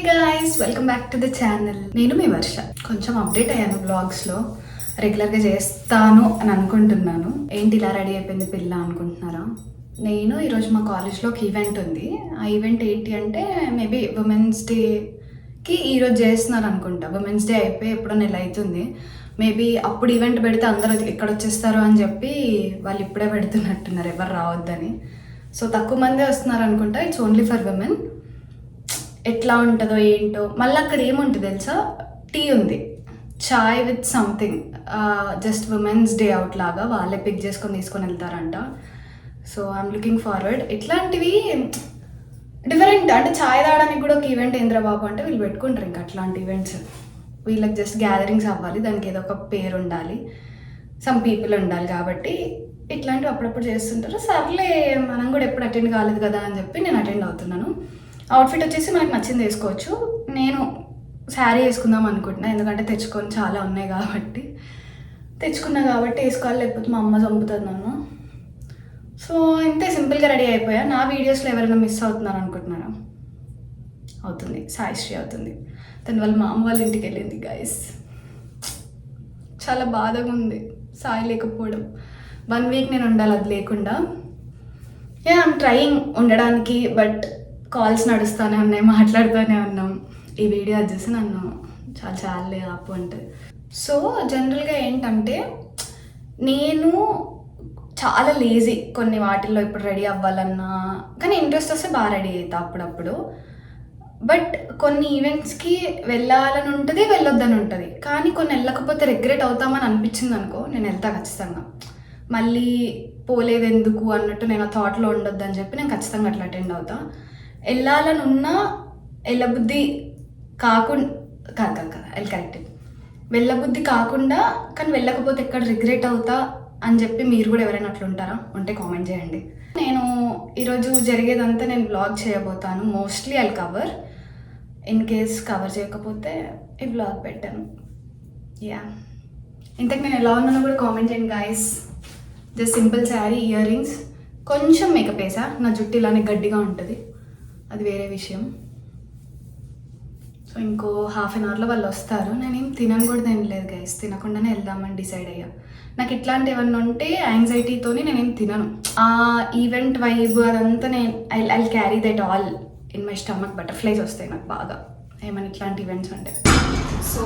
Guys, welcome back to the channel. నేను మీ వర్ష. కొంచెం update అయ్యాను బ్లాగ్స్లో. రెగ్యులర్గా చేస్తాను అని అనుకుంటున్నాను. ఏంటి ఇలా రెడీ అయిపోయింది పిల్ల అనుకుంటున్నారా? నేను ఈరోజు మా కాలేజ్లో ఒక ఈవెంట్ ఉంది. ఆ ఈవెంట్ ఏంటి అంటే మేబీ ఉమెన్స్ డేకి ఈరోజు చేస్తున్నారు అనుకుంటా. ఉమెన్స్ డే అయిపోయి ఎప్పుడో నెల అవుతుంది. మేబీ అప్పుడు ఈవెంట్ పెడితే అందరూ ఎక్కడ వచ్చేస్తారు అని చెప్పి వాళ్ళు ఇప్పుడే పెడుతున్నట్టున్నారు, ఎవరు రావద్దని. సో తక్కువ మందే వస్తున్నారు అనుకుంటా. It's only for women. ఎట్లా ఉంటుందో ఏంటో. మళ్ళీ అక్కడ ఏముంటుంది తెలుసా, టీ ఉంది, chai with something, just women's day out లాగా వాళ్ళే పిక్ చేసుకొని తీసుకొని వెళ్తారంట. So I'm looking forward. ఇట్లాంటివి డిఫరెంట్. అంటే చాయ్ తాగడానికి కూడా ఒక ఈవెంట్ ఏంద్రా బాబు అంటే వీళ్ళు పెట్టుకుంటారు. ఇంకా అట్లాంటి ఈవెంట్స్ వీళ్ళకి జస్ట్ గ్యాదరింగ్స్ అవ్వాలి, దానికి ఏదో ఒక పేరు ఉండాలి, సమ్ పీపుల్ ఉండాలి. కాబట్టి ఇట్లాంటివి అప్పుడప్పుడు చేస్తుంటారు. సర్లే మనం కూడా ఎప్పుడు అటెండ్ కాలేదు కదా అని చెప్పి నేను అటెండ్ అవుతున్నాను. అవుట్ఫిట్ వచ్చేసి మనకు నచ్చింది వేసుకోవచ్చు. నేను శారీ వేసుకుందాం అనుకుంటున్నా, ఎందుకంటే తెచ్చుకొని చాలా ఉన్నాయి కాబట్టి. తెచ్చుకున్నా కాబట్టి వేసుకోవాలి, లేకపోతే మా అమ్మ చంపుతుంది నన్ను. సో ఇంతే, సింపుల్గా రెడీ అయిపోయా. నా వీడియోస్లో ఎవరైనా మిస్ అవుతున్నారు అనుకుంటున్నారా? అవుతుంది, సాయిశ్రీ అవుతుంది. తను వాళ్ళ మా అమ్మ వాళ్ళ ఇంటికి వెళ్ళింది గైస్. చాలా బాధగా ఉంది సాయి లేకపోవడం. 1 వీక్ నేను ఉండాలి అది లేకుండా. ఐఎమ్ ట్రయింగ్ ఉండడానికి, బట్ కాల్స్ నడుస్తూనే ఉన్నాయి, మాట్లాడుతూనే ఉన్నాం. ఈ వీడియో అది చూసి నన్ను చాలే ఆపు అంటే. సో జనరల్గా ఏంటంటే నేను చాలా లేజీ కొన్ని వాటిల్లో. ఇప్పుడు రెడీ అవ్వాలన్నా కానీ ఇంట్రెస్ట్ వస్తే బాగా రెడీ అవుతా అప్పుడప్పుడు. బట్ కొన్ని ఈవెంట్స్కి వెళ్ళాలని ఉంటుంది, వెళ్ళొద్దని ఉంటుంది. కానీ కొన్ని వెళ్ళకపోతే రిగ్రెట్ అవుతామని అనిపించింది అనుకో, నేను వెళ్తా ఖచ్చితంగా. మళ్ళీ పోలేదు ఎందుకు అన్నట్టు నేను ఆ థాట్లో ఉండొద్దని చెప్పి నేను ఖచ్చితంగా అట్లా అటెండ్ అవుతా. వెళ్ళాలని ఉన్నా వెళ్ళబుద్ధి కాకుండా కరెక్ట్ వెళ్ళబుద్ధి కాకుండా, కానీ వెళ్ళకపోతే ఎక్కడ రిగ్రెట్ అవుతా అని చెప్పి మీరు కూడా ఎవరైనా అట్లా ఉంటారా? ఉంటే కామెంట్ చేయండి. నేను ఈరోజు జరిగేదంతా నేను బ్లాగ్ చేయబోతాను. Mostly I cover. In case cover చేయకపోతే ఈ బ్లాగ్ పెట్టాను. యా, ఇంతకు నేను ఎలా ఉన్నానో కూడా కామెంట్ చేయండి guys. Just simple sari, ear rings, కొంచెం మేకప్ వేసా. నా జుట్టు ఇలానే గడ్డిగా ఉంటుంది, అది వేరే విషయం. సో ఇంకో హాఫ్ అన్ అవర్లో వాళ్ళు వస్తారు. నేనేం తినను కూడా తినలేదు గైస్, తినకుండానే వెళ్దామని డిసైడ్ అయ్యా. నాకు ఇట్లాంటి ఏమన్నా ఉంటే యాంగ్జైటీతోని నేనేం తినను. ఆ ఈవెంట్ వైబ్ అదంతా నేను I carry that all in my stomach. Butterflies వస్తాయి నాకు బాగా ఏమైనా ఇట్లాంటి ఈవెంట్స్ అంటే. సో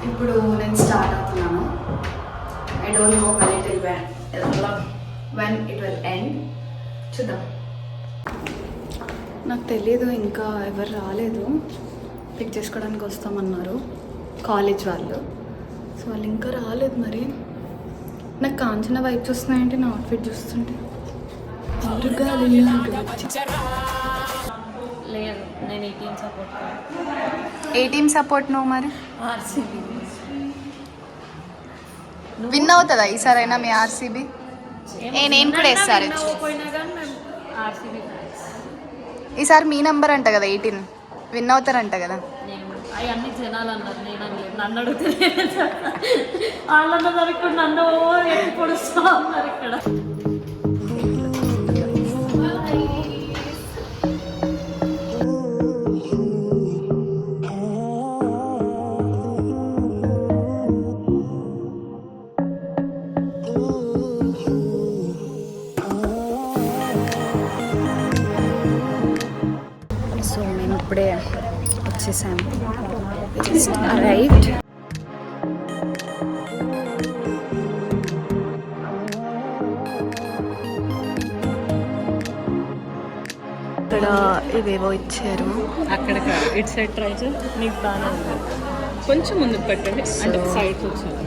ఇప్పుడు నేను స్టార్ట్ అవుతున్నాను. I don't know when it will end. చూద్దాం. నాకు తెలీదు, ఇంకా ఎవరు రాలేదు. పిక్ చేసుకోవడానికి వస్తామన్నారు కాలేజ్ వాళ్ళు. సో వాళ్ళు ఇంకా రాలేదు. మరి నాకు కాంచన వైబ్స్ వస్తున్నాయంటే నా అవుట్ఫిట్ చూస్తుంటే. లేదు, నేను ఏ టీమ్ సపోర్ట్ నువ్వు? మరి ఆర్సీబీ విన్ అవుతుందా ఈసారైనా మీ ఆర్సీబీ? నేను కూడా వేస్తారు ఈసారి. మీ నెంబర్ అంట కదా 18, విన్ అవుతారంట కదా. అవన్నీ జనాలు అన్నారు, నేను అనలేదు. నన్ను అడుగుతుంది వాళ్ళన్న వరకు నన్ను ఎత్తి పొడుస్తూ ఉన్నారు ఇక్కడ. సో మేము ఇప్పుడే వచ్చేసాము. రైట్, ఇక్కడ ఇవేవో ఇచ్చారు. అక్కడ ఇటు సైడ్ ట్రై చేయి, నీకు బాగానే ఉంది. కొంచెం ముందుకు పెట్టండి, అంటే సైడ్కి వచ్చాను.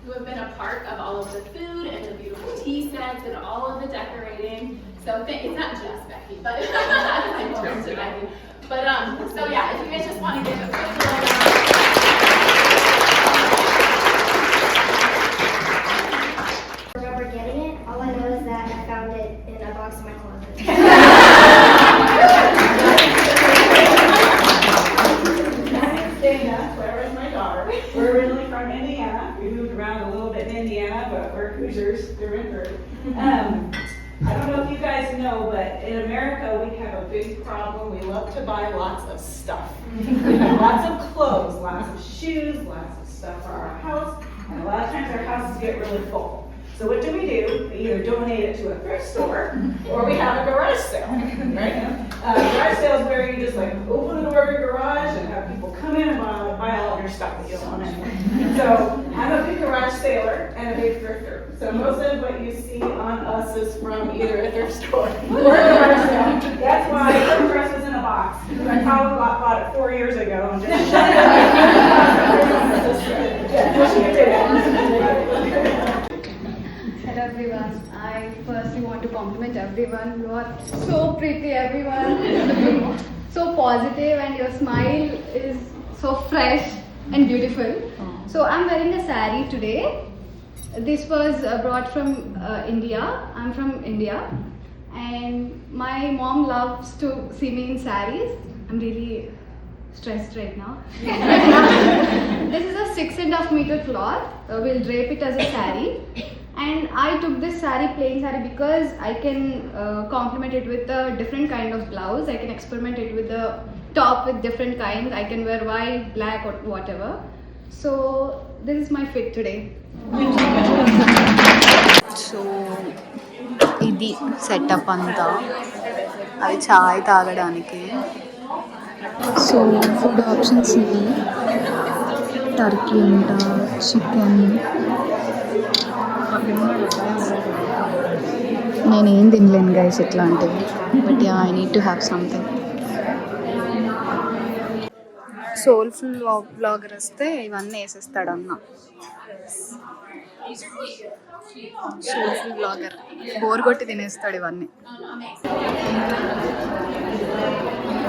Who have been a part of all of the food and the beautiful tea sets and all of the decorating. So it's not just Becky, but I know it's Becky. But so yeah, if you guys just want to give a quick little remember getting it. All I know is that I found it it in a box in my closet. Dana, Claire is my daughter. We're originally from Indiana. We moved around a little bit in Indiana, but we're Hoosiers through and through. I don't know if you guys know, but in America we have a big problem. We love to buy lots of stuff. We have lots of clothes, lots of shoes, lots of stuff for our house, and a lot of times our houses get really full. So what do? We either donate it to a thrift store or we have a garage sale, right? Garage sale is where you just like open the door of your garage and have people come in and buy all of your stuff that you don't want anymore. So I'm a big garage sailor and a big thrifter. So most of what you see on us is from either a thrift store or a garage sale. That's why her dress was in a box. I probably bought it 4 years ago and just shut it. Hello everyone. I firstly want to compliment everyone. You are so pretty, everyone. So positive, and your smile is so fresh and beautiful. So I'm wearing a sari today. This was brought from India. I'm from India, and my mom loves to see me in saris. I'm really stressed right now. This is a 6.5 meter cloth. We'll drape it as a sari. And I took this sari, plain sari, because I can complement it with a different kind of blouse. I can experiment it with the top with different kinds. I can wear white, black, or whatever. So this is my fit today. So ఇది setup అంతా, అది చాయ్ తాగడానికి. So food options ఇవి: Turkey అంట, chicken. నేనేం తినలేను guys ఇట్లాంటివి, but yeah I need to have something. Soulful blogger వస్తే ఇవన్నీ వేసేస్తాడు అన్న. సోల్ఫుల్ బ్లాగర్ బోర్ కొట్టి తినేస్తాడు ఇవన్నీ.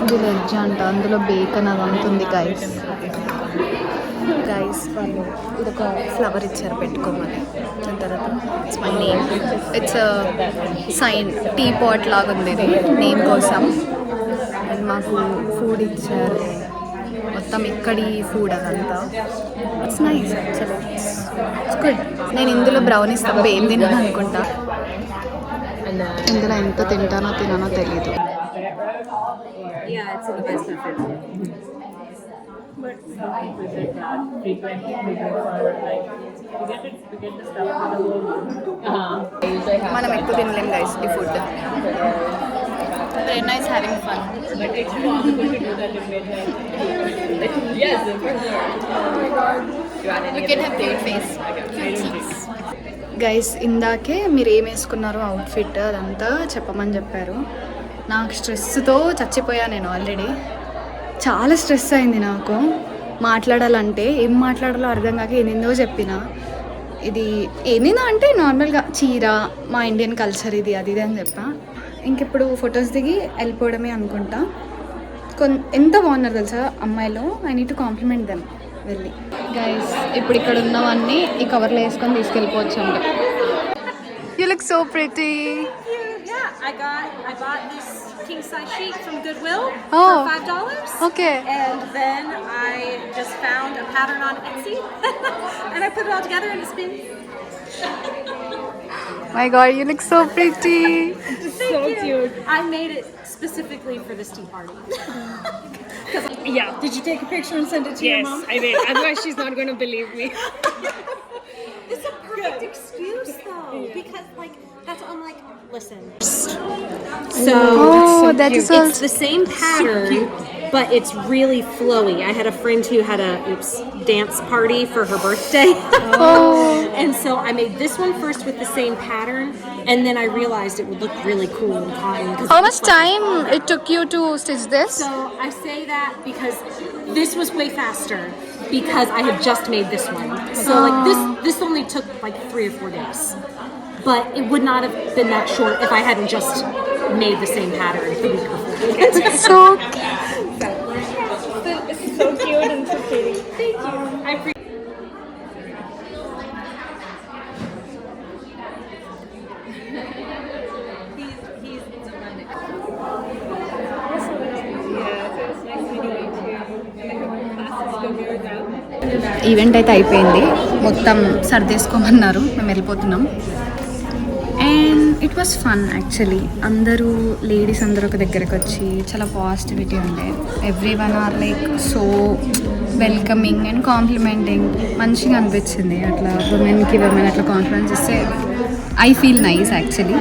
ఇది వెజ్ అంట, అందులో బేకన్ అదంతా ఉంది గైస్. వాళ్ళు ఇదొక ఫ్లవర్ ఇచ్చారు పెట్టుకోమని. దాని తర్వాత it's my name, it's sign, teapot లాగా ఉంది ఇది నేమ్ కోసం. అండ్ మాకు ఫుడ్ ఇచ్చారు, మొత్తం ఇక్కడి ఫుడ్ అదంతా. It's nice actually, it's good. నేను ఇందులో బ్రౌనీస్ తప్ప ఏం తిన్నాను అనుకుంటా. ఇందులో ఎంత తింటానో తెలీదు. మనం ఎక్కువ తినలేం గైస్ ఈ food. Rena is having fun. You can have cute face. Guys ఇందాకే మీరు ఏం వేసుకున్నారో అవుట్ఫిట్ అదంతా చెప్పమని చెప్పారు. నాకు స్ట్రెస్తో చచ్చిపోయా నేను ఆల్రెడీ. చాలా స్ట్రెస్ అయింది నాకు మాట్లాడాలంటే. ఏం మాట్లాడాలో అర్థం కాక ఏందో చెప్పిన. ఇది ఏందో అంటే నార్మల్గా చీర, మా ఇండియన్ కల్చర్ ఇది అది అని చెప్పా. ఇంకిప్పుడు ఫొటోస్ దిగి వెళ్ళిపోవడమే అనుకుంటా. ఎంత బాగున్నారు తెలుసా అమ్మాయిలు. I need to compliment them వెళ్ళి. గైస్ ఇప్పుడు ఇక్కడ ఉన్నవన్నీ ఈ కవర్లో వేసుకొని తీసుకెళ్ళిపోవచ్చు అంట. You look so pretty. Yeah, I bought this king size sheet from Goodwill Oh. for $5. Okay. And then I just found a pattern on Etsy and I put it all together in a spin. My God, you look so pretty. So cute. I made it specifically for this tea party. Yeah. Did you take a picture and send it to your mom? Yes, I did. Otherwise, she's not going to believe me. It's a perfect excuse though, because like that's I'm like, listen. So that is it's the same pattern, but it's really flowy. I had a friend who had a dance party for her birthday. And so I made this one first with the same pattern, and then I realized it would look really cool in cotton. How much time it took you to stitch this? So I say that because this was way faster because I had just made this one. So like this only took like 3 or 4 days. But it would not have been that short if I hadn't just made the same pattern the week before. It's so It's so cute and so pretty. Thank you. I appreciate event అయితే అయిపోయింది, మొత్తం సర్దేసుకోమన్నారు, మేము వెళ్ళిపోతున్నాం. And it was fun actually. అందరూ ladies అందరూ ఒక దగ్గరకు వచ్చి చాలా పాజిటివిటీ ఉండే. Everyone are like so welcoming and complimenting. మంచిగా అనిపించింది అట్లా ఉమెన్కి అట్లా కాన్ఫిడెన్స్ ఇస్తే. I feel nice actually.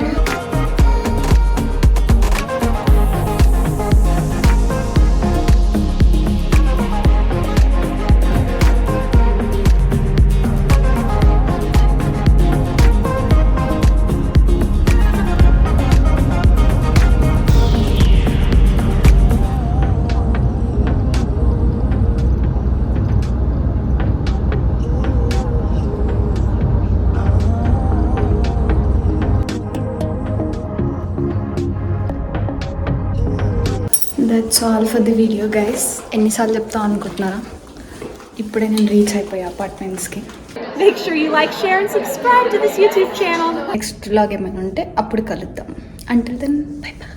That's all for the video guys. ఎన్నిసార్లు చెప్తాం అనుకుంటున్నారా? ఇప్పుడే నేను రీచ్ అయిపోయా అపార్ట్మెంట్స్కి. Make sure you like, share, and subscribe to this YouTube channel. Next vlog ఏమైనా ఉంటే అప్పుడు కలుద్దాం. Until then bye by.